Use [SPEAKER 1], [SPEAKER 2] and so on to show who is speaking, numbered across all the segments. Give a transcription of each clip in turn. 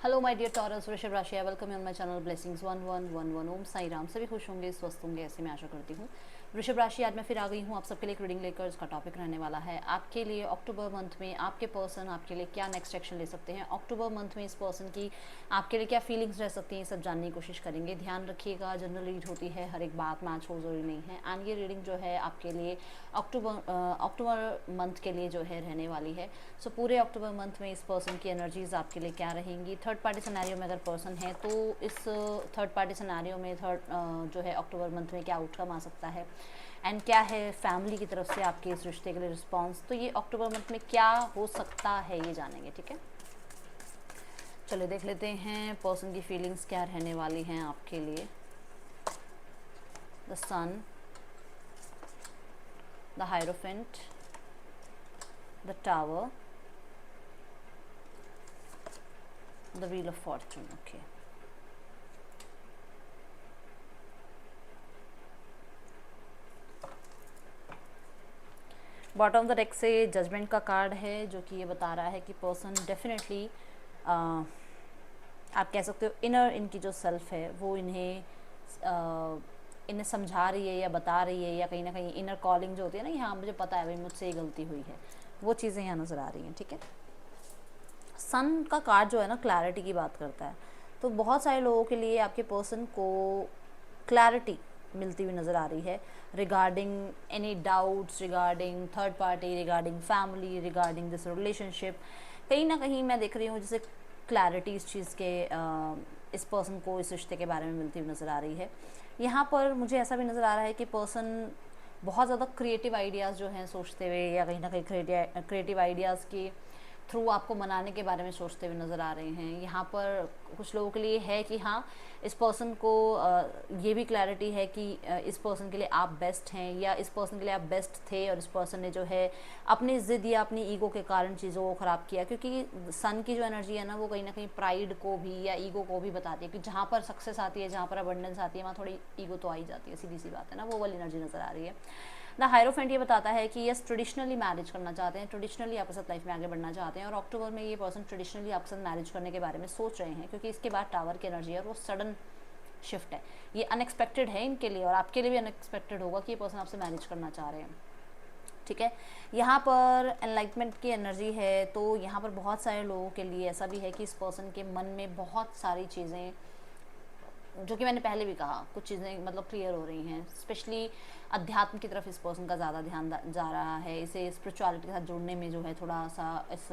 [SPEAKER 1] Hello my dear taurus, वृषभ राशि, welcome you on my channel blessings 1111। ओम साई राम। सभी खुश होंगे, स्वस्थ होंगे, ऐसे मैं आशा करती हूँ। वृषभ राशि, आज मैं फिर आ गई हूँ आप सबके लिए रीडिंग लेकर। इसका टॉपिक रहने वाला है आपके लिए अक्टूबर मंथ में आपके पर्सन आपके लिए क्या नेक्स्ट एक्शन ले सकते हैं। अक्टूबर मंथ में इस पर्सन की आपके लिए क्या फीलिंग्स रह सकती हैं, सब जानने की कोशिश करेंगे। ध्यान रखिएगा, जनरल रीड होती है, हर एक बात मैच हो जरूरी नहीं है। एंड ये रीडिंग जो है आपके लिए अक्टूबर मंथ के लिए जो है रहने वाली है। सो पूरे अक्टूबर मंथ में इस पर्सन की एनर्जीज आपके लिए क्या रहेंगी। थर्ड पार्टी सिनेरियो में अगर पर्सन है तो इस थर्ड पार्टी सिनेरियो में जो है अक्टूबर मंथ में क्या आउटकम आ सकता है एंड क्या है फैमिली की तरफ से आपके इस रिश्ते के लिए रिस्पॉन्स। तो ये अक्टूबर मंथ में क्या हो सकता है ये जानेंगे, ठीक है। चलिए देख लेते हैं पर्सन की फीलिंग्स क्या रहने वाली हैं आपके लिए। The sun, the hierophant, the tower, the wheel of fortune. Okay, bottom of the deck से जजमेंट का कार्ड है, जो कि ये बता रहा है कि पर्सन डेफिनेटली आप कह सकते हो इनर इनकी जो सेल्फ है वो इन्हें समझा रही है या बता रही है, या कहीं ना कहीं इनर कॉलिंग जो होती है ना, यहाँ मुझे पता है भाई मुझसे ये गलती हुई है, वो चीज़ें यहाँ नज़र आ रही हैं, ठीक है। सन का कार्ड जो है ना क्लैरिटी की बात करता है, तो बहुत सारे लोगों के लिए आपके पर्सन को क्लैरिटी मिलती हुई नज़र आ रही है regarding any doubts, regarding third party, regarding family, regarding this relationship. कहीं ना कहीं मैं देख रही हूँ जैसे क्लैरिटी इस चीज़ के इस पर्सन को इस रिश्ते के बारे में मिलती हुई नज़र आ रही है। यहाँ पर मुझे ऐसा भी नज़र आ रहा है कि पर्सन बहुत ज़्यादा क्रिएटिव आइडियाज़ जो हैं सोचते हुए, या कहीं ना कहीं क्रिएटिव आइडियाज़ की थ्रू आपको मनाने के बारे में सोचते हुए नज़र आ रहे हैं। यहाँ पर कुछ लोगों के लिए है कि हाँ, इस पर्सन को ये भी क्लैरिटी है कि इस पर्सन के लिए आप बेस्ट हैं, या इस पर्सन के लिए आप बेस्ट थे और इस पर्सन ने जो है अपनी ज़िद या अपनी ईगो के कारण चीज़ों को ख़राब किया। क्योंकि सन की जो एनर्जी है ना, वो कहीं ना कहीं प्राइड को भी या ईगो को भी बताती है कि जहाँ पर सक्सेस आती है, जहाँ पर अबंडेंस आती है, वहाँ थोड़ी ईगो तो आ ही जाती है, सीधी सी बात है ना। वो वाली एनर्जी नज़र आ रही है। द हायरोफेंट ये बताता है कि यस, ट्रेडिशनली मैरिज करना चाहते हैं, ट्रेडिशनली आपके साथ लाइफ में आगे बढ़ना चाहते हैं, और अक्टूबर में ये पर्सन ट्रेडिशनली आपके साथ मैरिज करने के बारे में सोच रहे हैं, क्योंकि इसके बाद टावर की एनर्जी है और वो सडन शिफ्ट है। ये अनएक्सपेक्टेड है इनके लिए, और आपके लिए भी अनएक्सपेक्टेड होगा कि ये पर्सन आपसे मैरिज करना चाह रहे हैं, ठीक है। यहाँ पर एनलाइटमेंट की एनर्जी है, तो यहाँ पर बहुत सारे लोगों के लिए ऐसा भी है कि इस पर्सन के मन में बहुत सारी चीज़ें, जो कि मैंने पहले भी कहा, कुछ चीज़ें मतलब क्लियर हो रही हैं। स्पेशली अध्यात्म की तरफ इस पर्सन का ज़्यादा ध्यान जा रहा है। इसे स्पिरिचुअलिटी के साथ जुड़ने में जो है थोड़ा सा इस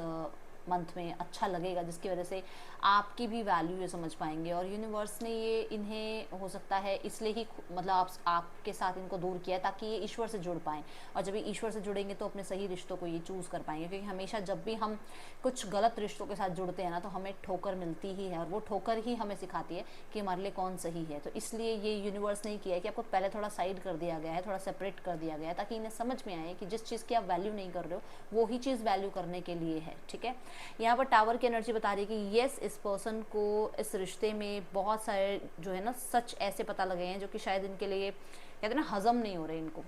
[SPEAKER 1] मंथ में अच्छा लगेगा, जिसकी वजह से आपकी भी वैल्यू ये समझ पाएंगे। और यूनिवर्स ने ये इन्हें हो सकता है इसलिए ही मतलब आपके साथ इनको दूर किया है, ताकि ये ईश्वर से जुड़ पाएँ, और जब ये ईश्वर से जुड़ेंगे तो अपने सही रिश्तों को ये चूज़ कर पाएंगे। क्योंकि हमेशा जब भी हम कुछ गलत रिश्तों के साथ जुड़ते हैं ना, तो हमें ठोकर मिलती ही है, और वो ठोकर ही हमें सिखाती है कि हमारे लिए कौन सही है। तो इसलिए ये यूनिवर्स ने किया है कि आपको पहले थोड़ा साइड कर दिया गया है, थोड़ा सेपरेट कर दिया गया है, ताकि इन्हें समझ में आए कि जिस चीज़ की आप वैल्यू नहीं कर रहे हो वो ही चीज़ वैल्यू करने के लिए है, ठीक है। यहाँ पर टावर की एनर्जी बता रही है कि येस, इस पर्सन को इस रिश्ते में बहुत सारे जो है ना सच ऐसे पता लगे हैं, जो कि शायद इनके लिए कहते हैं ना हजम नहीं हो रहे इनको।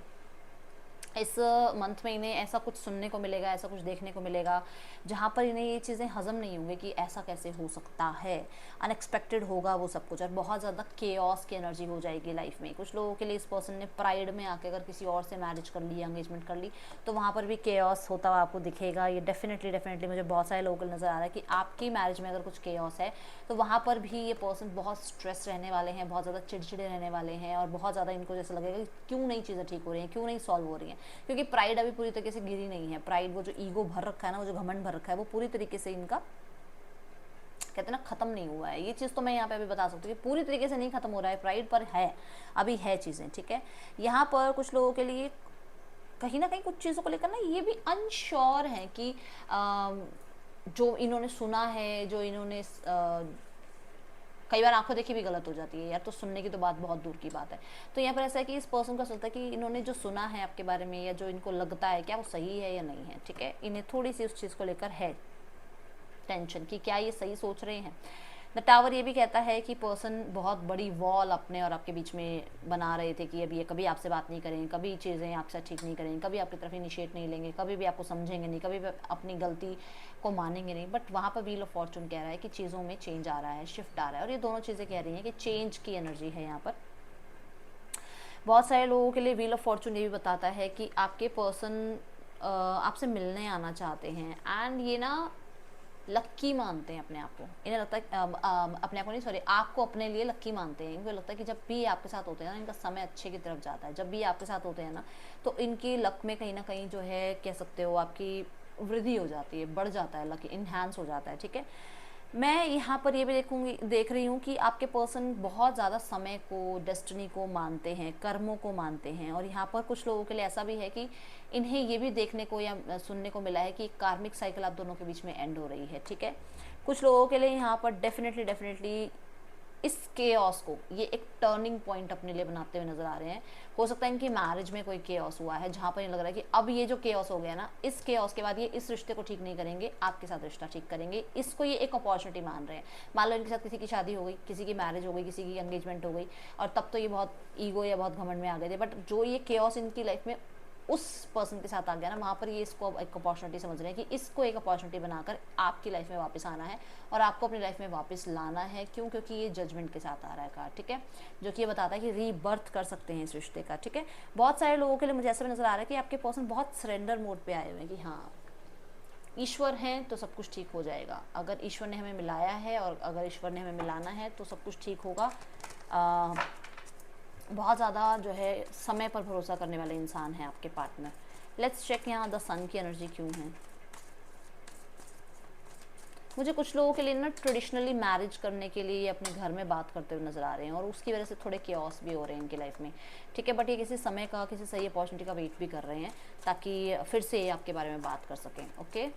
[SPEAKER 1] इस मंथ में इन्हें ऐसा कुछ सुनने को मिलेगा, ऐसा कुछ देखने को मिलेगा, जहाँ पर इन्हें ये चीज़ें हजम नहीं होंगी कि ऐसा कैसे हो सकता है। अनएक्सपेक्टेड होगा वो सब कुछ, और बहुत ज़्यादा केओस की एनर्जी हो जाएगी लाइफ में। कुछ लोगों के लिए इस पर्सन ने प्राइड में आके अगर किसी और से मैरिज कर ली, एंगेजमेंट कर ली, तो वहाँ पर भी केओस होता हुआ आपको दिखेगा। ये डेफिनेटली मुझे बहुत सारे लोगों को नज़र आ रहा है कि आपकी मैरिज में अगर कुछ केओस है, तो वहाँ पर भी ये पर्सन बहुत स्ट्रेस रहने वाले हैं, बहुत ज़्यादा चिड़चिड़े रहने वाले हैं, और बहुत ज़्यादा इनको जैसा लगेगा कि क्यों नहीं चीज़ें ठीक हो रही हैं, क्यों नहीं सॉल्व हो रही हैं। क्योंकि प्राइड अभी पूरी तरीके से गिरी नहीं है। प्राइड, वो जो ईगो भर रखा है ना, वो जो घमंड भर रखा है, वो पूरी तरीके से इनका कहते हैं ना खत्म नहीं हुआ है। ये चीज़ तो मैं यहाँ पे अभी बता सकती हूँ कि पूरी तरीके से नहीं खत्म हो रहा है प्राइड, पर है, अभी है चीज़ें, ठीक है। यहाँ पर कुछ लोगों के लिए कहीं ना कहीं कुछ चीज़ों को लेकर ना ये भी अनश्योर है कि जो इन्होंने सुना है, जो इन्होंने कई बार आंखों देखी भी गलत हो जाती है यार, तो सुनने की तो बात बहुत दूर की बात है। तो यहाँ पर ऐसा है कि इस पर्सन का सोचता है कि इन्होंने जो सुना है आपके बारे में, या जो इनको लगता है, क्या वो सही है या नहीं है, ठीक है। इन्हें थोड़ी सी उस चीज़ को लेकर है टेंशन कि क्या ये सही सोच रहे हैं। द टावर ये भी कहता है कि पर्सन बहुत बड़ी वॉल अपने और आपके बीच में बना रहे थे कि अभी ये कभी आपसे बात नहीं करेंगे, कभी चीज़ें आपके साथ ठीक नहीं करेंगे, कभी आपकी तरफ इनिशिएट नहीं लेंगे, कभी भी आपको समझेंगे नहीं, कभी भी अपनी गलती को मानेंगे नहीं। बट वहाँ पर व्हील ऑफ फॉर्चून कह रहा है कि चीज़ों में चेंज आ रहा है, शिफ्ट आ रहा है, और ये दोनों चीज़ें कह रही हैं कि चेंज की एनर्जी है यहाँ पर। बहुत सारे लोगों के लिए व्हील ऑफ फॉर्चून ये भी बताता है कि आपके पर्सन आपसे मिलने आना चाहते हैं, एंड ये ना लक्की मानते हैं अपने आप को। इन्हें लगता है अपने आप को नहीं, सॉरी, आपको अपने लिए लक्की मानते हैं। इनको लगता है कि जब भी आपके साथ होते हैं ना, इनका समय अच्छे की तरफ जाता है। जब भी आपके साथ होते हैं ना, तो इनकी लक में कहीं ना कहीं जो है, कह सकते हो, आपकी वृद्धि हो जाती है, बढ़ जाता है, लक इन्हांस हो जाता है। ठीक है, मैं यहाँ पर ये भी देख रही हूँ कि आपके पर्सन बहुत ज़्यादा समय को, डेस्टिनी को मानते हैं, कर्मों को मानते हैं। और यहाँ पर कुछ लोगों के लिए ऐसा भी है कि इन्हें ये भी देखने को या सुनने को मिला है कि कार्मिक साइकिल आप दोनों के बीच में एंड हो रही है। ठीक है, कुछ लोगों के लिए यहाँ पर डेफिनेटली इस केओस को ये एक टर्निंग पॉइंट अपने लिए बनाते हुए नजर आ रहे हैं। हो सकता है इनकी मैरिज में कोई केओस हुआ है, जहाँ पर ये लग रहा है कि अब ये जो केओस हो गया ना, इस केओस के बाद ये इस रिश्ते को ठीक नहीं करेंगे, आपके साथ रिश्ता ठीक करेंगे। इसको ये एक अपॉर्चुनिटी मान रहे हैं। मान लो इनके साथ किसी की शादी हो गई, किसी की मैरिज हो गई, किसी की एंगेजमेंट हो गई, और तब तो ये बहुत ईगो या बहुत घमंड में आ गए थे। बट जो ये केओस इनकी लाइफ में उस पर्सन के साथ आ गया ना, वहाँ पर ये इसको एक अपॉर्चुनिटी समझ रहे हैं कि इसको एक अपॉर्चुनिटी बनाकर आपकी लाइफ में वापस आना है और आपको अपनी लाइफ में वापस लाना है। क्यों? क्योंकि ये जजमेंट के साथ आ रहा है कार्ड। ठीक है, जो कि ये बताता है कि रीबर्थ कर सकते हैं इस रिश्ते का। ठीक है, बहुत सारे लोगों के लिए मुझे ऐसा भी नजर आ रहा है कि आपके पर्सन बहुत सरेंडर मोड पे आए हुए हैं कि हाँ, ईश्वर हैं तो सब कुछ ठीक हो जाएगा। अगर ईश्वर ने हमें मिलाया है और अगर ईश्वर ने हमें मिलाना है तो सब कुछ ठीक होगा। बहुत ज़्यादा जो है समय पर भरोसा करने वाले इंसान है आपके पार्टनर। लेट्स चेक यहाँ द सन की एनर्जी क्यों है। मुझे कुछ लोगों के लिए ना ट्रेडिशनली मैरिज करने के लिए अपने घर में बात करते हुए नजर आ रहे हैं, और उसकी वजह से थोड़े केओस भी हो रहे हैं इनकी लाइफ में। ठीक है, बट ये किसी समय का, किसी सही अपॉर्चुनिटी का वेट भी कर रहे हैं ताकि फिर से आपके बारे में बात कर सकें। ओके,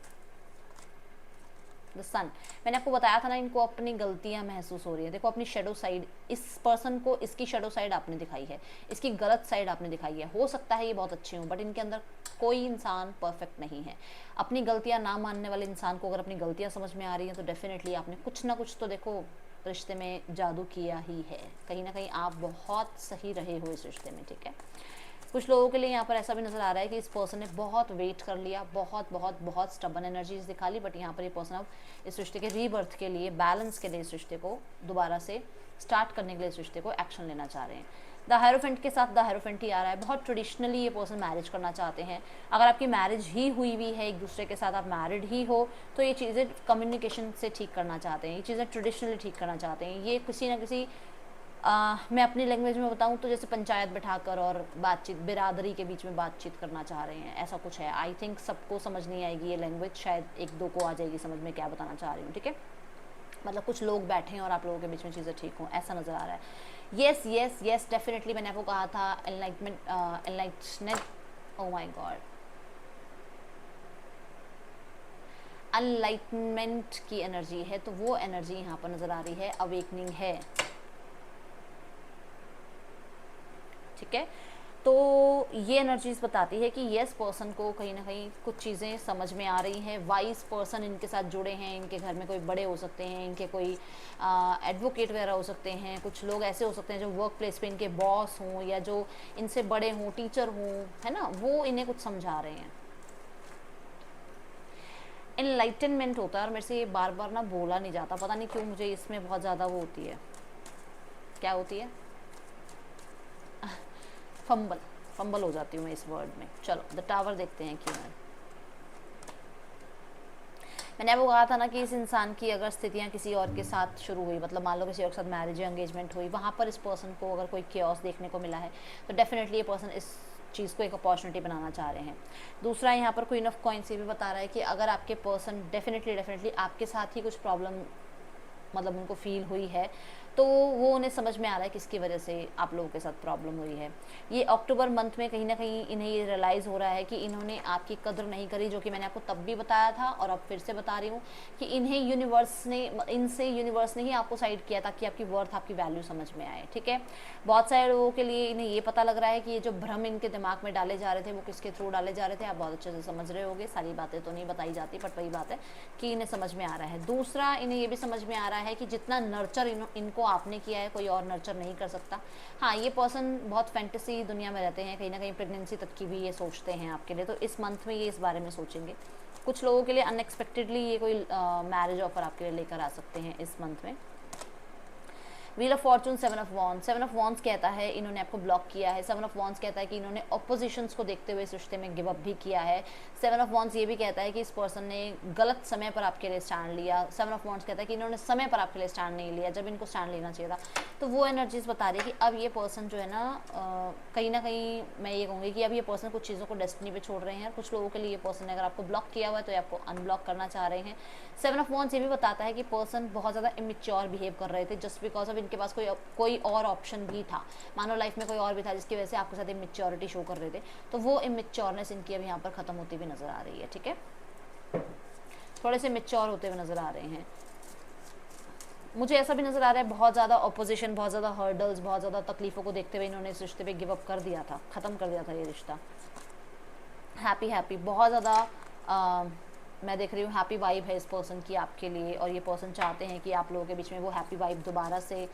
[SPEAKER 1] द सन, मैंने आपको बताया था ना, इनको अपनी गलतियां महसूस हो रही है। देखो, अपनी शेडो साइड इस पर्सन को, इसकी शेडो साइड आपने दिखाई है, इसकी गलत साइड आपने दिखाई है। हो सकता है ये बहुत अच्छे हों, बट इनके अंदर कोई इंसान परफेक्ट नहीं है। अपनी गलतियां ना मानने वाले इंसान को अगर अपनी गलतियां समझ में आ रही हैं तो डेफिनेटली आपने कुछ ना कुछ तो देखो रिश्ते में जादू किया ही है। कहीं ना कहीं आप बहुत सही रहे हो इस रिश्ते में। ठीक है, कुछ लोगों के लिए यहाँ पर ऐसा भी नजर आ रहा है कि इस पर्सन ने बहुत वेट कर लिया, बहुत बहुत बहुत स्टबन एनर्जीज दिखा ली, बट यहाँ पर ये पर्सन अब इस रिश्ते के रीबर्थ के लिए, बैलेंस के लिए, इस रिश्ते को दोबारा से स्टार्ट करने के लिए इस रिश्ते को एक्शन लेना चाह रहे हैं। द हायरोफेंट के साथ द हायरोफेंट ही आ रहा है। बहुत ट्रेडिशनली ये पर्सन मैरिज करना चाहते हैं। अगर आपकी मैरिज ही हुई हुई है, एक दूसरे के साथ आप मैरिड ही हो, तो ये चीज़ें कम्युनिकेशन से ठीक करना चाहते हैं, ये चीज़ें ट्रेडिशनली ठीक करना चाहते हैं। ये किसी ना किसी मैं अपनी लैंग्वेज में बताऊं तो जैसे पंचायत बिठाकर और बातचीत, बिरादरी के बीच में बातचीत करना चाह रहे हैं, ऐसा कुछ है। आई थिंक सबको समझ नहीं आएगी ये लैंग्वेज, शायद एक दो को आ जाएगी समझ में क्या बताना चाह रही हूँ। ठीक है, मतलब कुछ लोग बैठे हैं और आप लोगों के बीच में चीज़ें ठीक हों, ऐसा नज़र आ रहा है। येस येस येस, डेफिनेटली मैंने आपको कहा था एनलाइटमेंट, ओह माय गॉड, अनलाइटमेंट की एनर्जी है, तो वो एनर्जी यहाँ पर नज़र आ रही है, अवेकनिंग है। ठीक है, तो ये एनर्जीज बताती है कि येस पर्सन को कहीं ना कहीं कुछ चीज़ें समझ में आ रही हैं। वाइज पर्सन इनके साथ जुड़े हैं, इनके घर में कोई बड़े हो सकते हैं, इनके कोई एडवोकेट वगैरह हो सकते हैं, कुछ लोग ऐसे हो सकते हैं जो वर्क प्लेस पे इनके बॉस हों या जो इनसे बड़े हों, टीचर हों, है ना, वो इन्हें कुछ समझा रहे हैं। एनलाइटनमेंट होता है, और मेरे से ये बार बार ना बोला नहीं जाता, पता नहीं क्यों मुझे इसमें बहुत ज़्यादा वो होती है, क्या होती है, फंबल हो जाती हूँ मैं इस वर्ड में। चलो द टावर देखते हैं क्यों है। मैंने वो कहा था ना कि इस इंसान की अगर स्थितियाँ किसी और के साथ शुरू हुई, मतलब मान लो किसी और के साथ मैरिज या एंगेजमेंट हुई, वहाँ पर इस पर्सन को अगर कोई केओस देखने को मिला है तो डेफिनेटली ये पर्सन इस चीज़ को एक अपॉर्चुनिटी बनाना चाह रहे हैं। दूसरा, यहाँ पर क्वीन ऑफ कॉइंस ये भी बता रहा है कि अगर आपके पर्सन डेफिनेटली आपके साथ ही कुछ प्रॉब्लम मतलब उनको फील हुई है, तो वो उन्हें समझ में आ रहा है किसकी वजह से आप लोगों के साथ प्रॉब्लम हुई है। ये अक्टूबर मंथ में कहीं ना कहीं इन्हें ये रियलाइज़ हो रहा है कि इन्होंने आपकी कदर नहीं करी, जो कि मैंने आपको तब भी बताया था और अब फिर से बता रही हूँ कि इन्हें यूनिवर्स ने ही आपको साइड किया ताकि आपकी वर्थ, आपकी वैल्यू समझ में आए। ठीक है, बहुत सारे लोगों के लिए इन्हें ये पता लग रहा है कि ये जो भ्रम इनके दिमाग में डाले जा रहे थे वो किसके थ्रू डाले जा रहे थे। आप बहुत अच्छे से समझ रहे होंगे, सारी बातें तो नहीं बताई जाती, बट वही बात है कि इन्हें समझ में आ रहा है। दूसरा, इन्हें ये भी समझ में आ रहा है कि जितना नर्चर इनको आपने किया है कोई और नर्चर नहीं कर सकता। हाँ, ये पर्सन बहुत फैंटेसी दुनिया में रहते हैं, कहीं ना कहीं प्रेगनेंसी तक की भी ये सोचते हैं आपके लिए, तो इस मंथ में ये इस बारे में सोचेंगे। कुछ लोगों के लिए अनएक्सपेक्टेडली ये कोई मैरिज ऑफर आपके लिए लेकर आ सकते हैं इस मंथ में। Wheel of Fortune, seven of wands कहता है इन्होंने आपको ब्लॉक किया है। सेवन ऑफ वॉन्ड्स कहता है कि इन्होंने ऑपोजिशंस को देखते हुए इस रिश्ते में गिव अप भी किया है। सेवन ऑफ वॉन्ड्स ये भी कहता है कि इस पर्सन ने गलत समय पर आपके लिए स्टैंड लिया। सेवन ऑफ वॉन्ड्स कहता है कि इन्होंने समय पर आपके लिए स्टैंड नहीं लिया जब इनको स्टैंड लेना चाहिए था। तो वो एनर्जीज बता रही है कि अब ये पर्सन जो है ना कहीं मैं ये कहूँगी कि अब ये पर्सन कुछ चीज़ों को डेस्टिनी पे छोड़ रहे हैं। कुछ लोगों के लिए ये पर्सन अगर आपको ब्लॉक किया हुआ है तो ये आपको अनब्लॉक करना चाह रहे हैं। सेवन ऑफ वॉन्ड्स ये भी बताता है कि पर्सन बहुत ज़्यादा इमेच्योर बिहेव कर रहे थे जस्ट बिकॉज ऑफ इनके पास कोई और ऑप्शन भी था। मानो लाइफ में कोई और भी था जिसकी वजह से आपके साथ इमेच्योरिटी शो कर रहे थे, तो वो इमेच्योरनेस इनकी अब यहाँ पर ख़त्म होती हुई नज़र आ रही है। ठीक है, थोड़े से मेच्योर होते हुए नज़र आ रहे हैं। मुझे ऐसा भी नज़र आ रहा है बहुत ज़्यादा ऑपोजिशन, बहुत ज़्यादा हर्डल्स, बहुत ज़्यादा तकलीफ़ों को देखते हुए इन्होंने इस रिश्ते पे गिव अप कर दिया था, ख़त्म कर दिया था ये रिश्ता। हैप्पी बहुत ज़्यादा मैं देख रही हूँ हैप्पी वाइब है इस पर्सन की आपके लिए, और ये पर्सन चाहते हैं कि आप लोगों के बीच में वो हैप्पी वाइब दोबारा से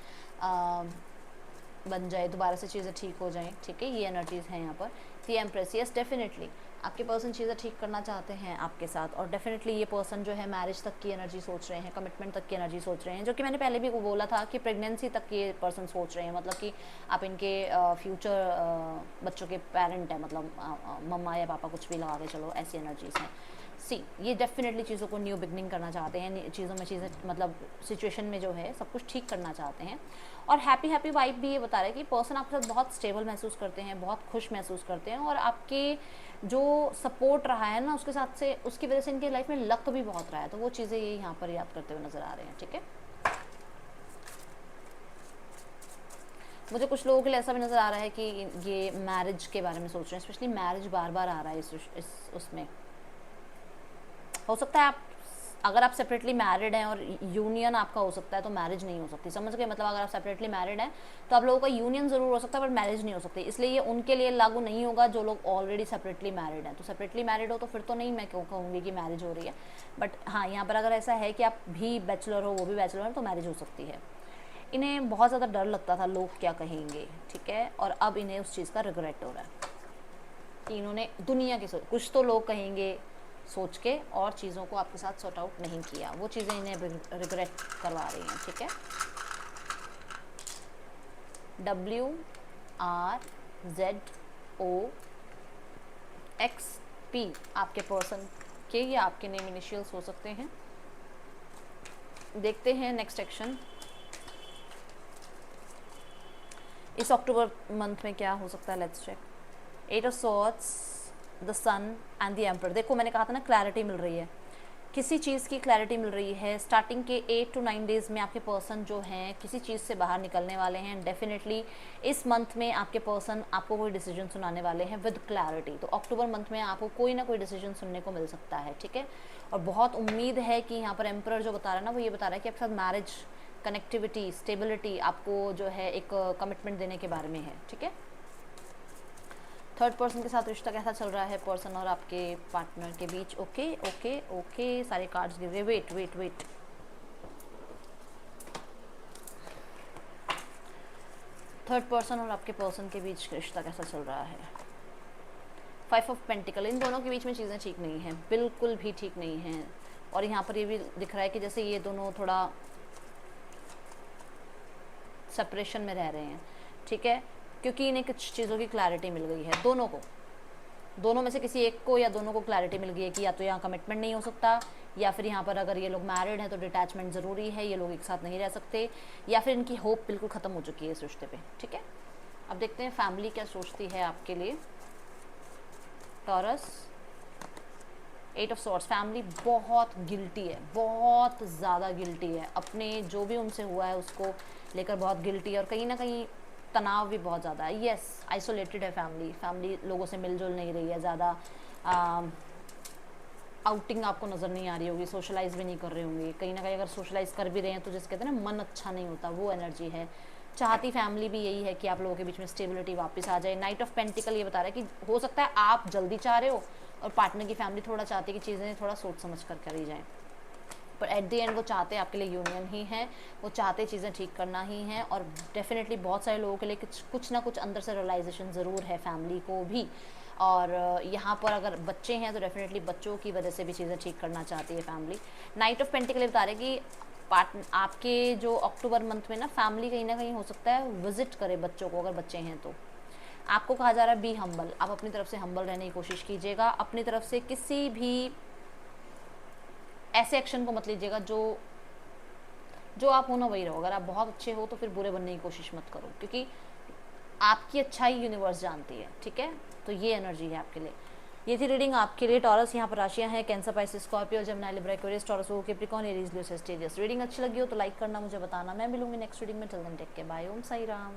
[SPEAKER 1] बन जाए, दोबारा से चीज़ें ठीक हो जाएं। ठीक है, ये एनर्जीज़ हैं यहाँ पर। दी एम्प्रेस, यस डेफिनेटली आपके पर्सन चीज़ें ठीक करना चाहते हैं आपके साथ, और डेफिनेटली ये पर्सन जो है मैरिज तक की एनर्जी सोच रहे हैं, कमिटमेंट तक की एनर्जी सोच रहे हैं, जो कि मैंने पहले भी बोला था कि प्रेगनेंसी तक ये पर्सन सोच रहे हैं। मतलब कि आप इनके फ्यूचर बच्चों के पेरेंट हैं, मतलब मम्मा या पापा कुछ भी लगा के चलो, ऐसी एनर्जीज़ हैं। ये डेफिनेटली चीज़ों को न्यू बिगनिंग करना चाहते हैं, चीज़ों में चीज़ें मतलब सिचुएशन में जो है सब कुछ ठीक करना चाहते हैं। और हैप्पी वाइब भी ये बता रहा है कि पर्सन आपके साथ बहुत स्टेबल महसूस करते हैं, बहुत खुश महसूस करते हैं, और आपके जो सपोर्ट रहा है ना उसके साथ से, उसकी वजह से इनके लाइफ में लक भी बहुत रहा है, तो वो चीज़ें ये यहाँ पर याद करते हुए नज़र आ रहे हैं। ठीक है, मुझे कुछ लोगों के लिए ऐसा भी नज़र आ रहा है कि ये मैरिज के बारे में सोच रहे हैं, स्पेशली मैरिज बार बार आ रहा है इस उसमें। हो सकता है आप अगर आप सेपरेटली मैरिड हैं और यूनियन आपका हो सकता है तो मैरिज नहीं हो सकती, समझ गए? मतलब अगर आप सेपरेटली मैरिड हैं तो आप लोगों का यूनियन ज़रूर हो सकता है बट मैरिज नहीं हो सकती, इसलिए ये उनके लिए लागू नहीं होगा जो लोग ऑलरेडी सेपरेटली मैरिड हैं। तो सेपरेटली मैरिड हो तो फिर तो नहीं मैं क्यों कहूँगी कि मैरिज हो रही है, बट हाँ यहाँ पर अगर ऐसा है कि आप भी बैचलर हो वो भी बैचलर हो तो मैरिज हो सकती है। इन्हें बहुत ज़्यादा डर लगता था लोग क्या कहेंगे, ठीक है, और अब इन्हें उस चीज़ का रिग्रेट हो रहा है कि इन्होंने दुनिया के कुछ तो लोग कहेंगे सोच के और चीज़ों को आपके साथ सॉर्ट आउट नहीं किया, वो चीज़ें इन्हें रिग्रेट करवा रही हैं। ठीक है, WRZOXP आपके पर्सन के या आपके नेम इनिशियल्स हो सकते हैं। देखते हैं नेक्स्ट एक्शन इस अक्टूबर मंथ में क्या हो सकता है। Let's check. 8 of swords, the sun and the emperor. देखो मैंने कहा था ना क्लैरिटी मिल रही है, किसी चीज़ की क्लैरिटी मिल रही है। स्टार्टिंग के 8 to 9 डेज़ में आपके पर्सन जो हैं किसी चीज़ से बाहर निकलने वाले हैं। डेफिनेटली इस मंथ में आपके पर्सन आपको कोई डिसीजन सुनाने वाले हैं विद क्लैरिटी। तो अक्टूबर मंथ में आपको कोई ना कोई डिसीजन सुनने को मिल सकता है। ठीक है, और बहुत उम्मीद है कि यहाँ पर एम्परर जो बता रहा है ना वो ये बता रहा है कि आपके साथ मैरिज, कनेक्टिविटी, स्टेबिलिटी आपको जो है एक कमिटमेंट देने के बारे में है। ठीक है, थर्ड पर्सन के साथ रिश्ता कैसा चल रहा है पर्सन और आपके पार्टनर के बीच। ओके ओके ओके, सारे कार्ड्स गिर रहे। Wait wait wait, third person और आपके पर्सन के बीच रिश्ता कैसा चल रहा है। 5 ऑफ पेंटिकल, इन दोनों के बीच में चीज़ें ठीक नहीं हैं, बिल्कुल भी ठीक नहीं हैं। और यहाँ पर ये भी दिख रहा है कि जैसे ये दोनों थोड़ा सेपरेशन में रह रहे हैं। ठीक है, क्योंकि इन्हें कुछ चीज़ों की क्लैरिटी मिल गई है, दोनों को, दोनों में से किसी एक को या दोनों को क्लैरिटी मिल गई है कि या तो यहाँ कमिटमेंट नहीं हो सकता, या फिर यहाँ पर अगर ये लोग मैरिड हैं तो डिटैचमेंट ज़रूरी है, ये लोग एक साथ नहीं रह सकते, या फिर इनकी होप बिल्कुल ख़त्म हो चुकी है इस रिश्ते पे। ठीक है, अब देखते हैं फैमिली क्या सोचती है आपके लिए। टॉरस, 8 ऑफ सॉर्ड्स, फैमिली बहुत गिल्टी है, बहुत ज़्यादा गिल्टी है, अपने जो भी उनसे हुआ है उसको लेकर बहुत गिल्टी है, और कहीं ना कहीं तनाव भी बहुत ज़्यादा है। यस, आइसोलेटेड है फैमिली, फैमिली लोगों से मिलजुल नहीं रही है ज़्यादा, आउटिंग आपको नज़र नहीं आ रही होगी, सोशलाइज भी नहीं कर रहे होंगे, कहीं ना कहीं अगर सोशलाइज कर भी रहे हैं तो जैसे कहते हैं ना मन अच्छा नहीं होता, वो एनर्जी है। चाहती फैमिली भी यही है कि आप लोगों के बीच में स्टेबिलिटी वापस आ जाए। नाइट ऑफ पेंटिकल ये बता रहा है कि हो सकता है आप जल्दी चाह रहे हो और पार्टनर की फैमिली थोड़ा चाहती है कि चीज़ें थोड़ा सोच समझ कर करी जाएँ, पर एट द एंड वो चाहते हैं आपके लिए यूनियन ही है, वो चाहते चीज़ें ठीक करना ही है, और डेफिनेटली बहुत सारे लोगों के लिए कुछ ना कुछ अंदर से रियलाइजेशन ज़रूर है फैमिली को भी। और यहाँ पर अगर बच्चे हैं तो डेफिनेटली बच्चों की वजह से भी चीज़ें ठीक करना चाहती है फैमिली। नाइट ऑफ पेंटिकल बता रहे कि आपके जो अक्टूबर मंथ में ना फैमिली कहीं ना कहीं हो सकता है विजिट करे बच्चों को, अगर बच्चे हैं तो। आपको कहा जा रहा है बी हम्बल, आप अपनी तरफ से हम्बल रहने की कोशिश कीजिएगा, अपनी तरफ से किसी भी ऐसे एक्शन को मत लीजिएगा जो आप हो ना वही रहो। अगर आप बहुत अच्छे हो तो फिर बुरे बनने की कोशिश मत करो, क्योंकि आपकी अच्छाई यूनिवर्स जानती है, ठीक है। तो ये एनर्जी है आपके लिए। ये थी रीडिंग आपके लिए। टॉरस यहाँ पर राशियाँ हैं Cancer, Pisces, Scorpio, Gemini, Libra, Aquarius, Taurus, Capricorn, Aries, Leo, Sagittarius. Reading अच्छी लगी हो तो लाइक करना, मुझे बताना। मैं मिलूंगी नेक्स्ट रीडिंग में। Till then take care, bye, Om Sai Ram.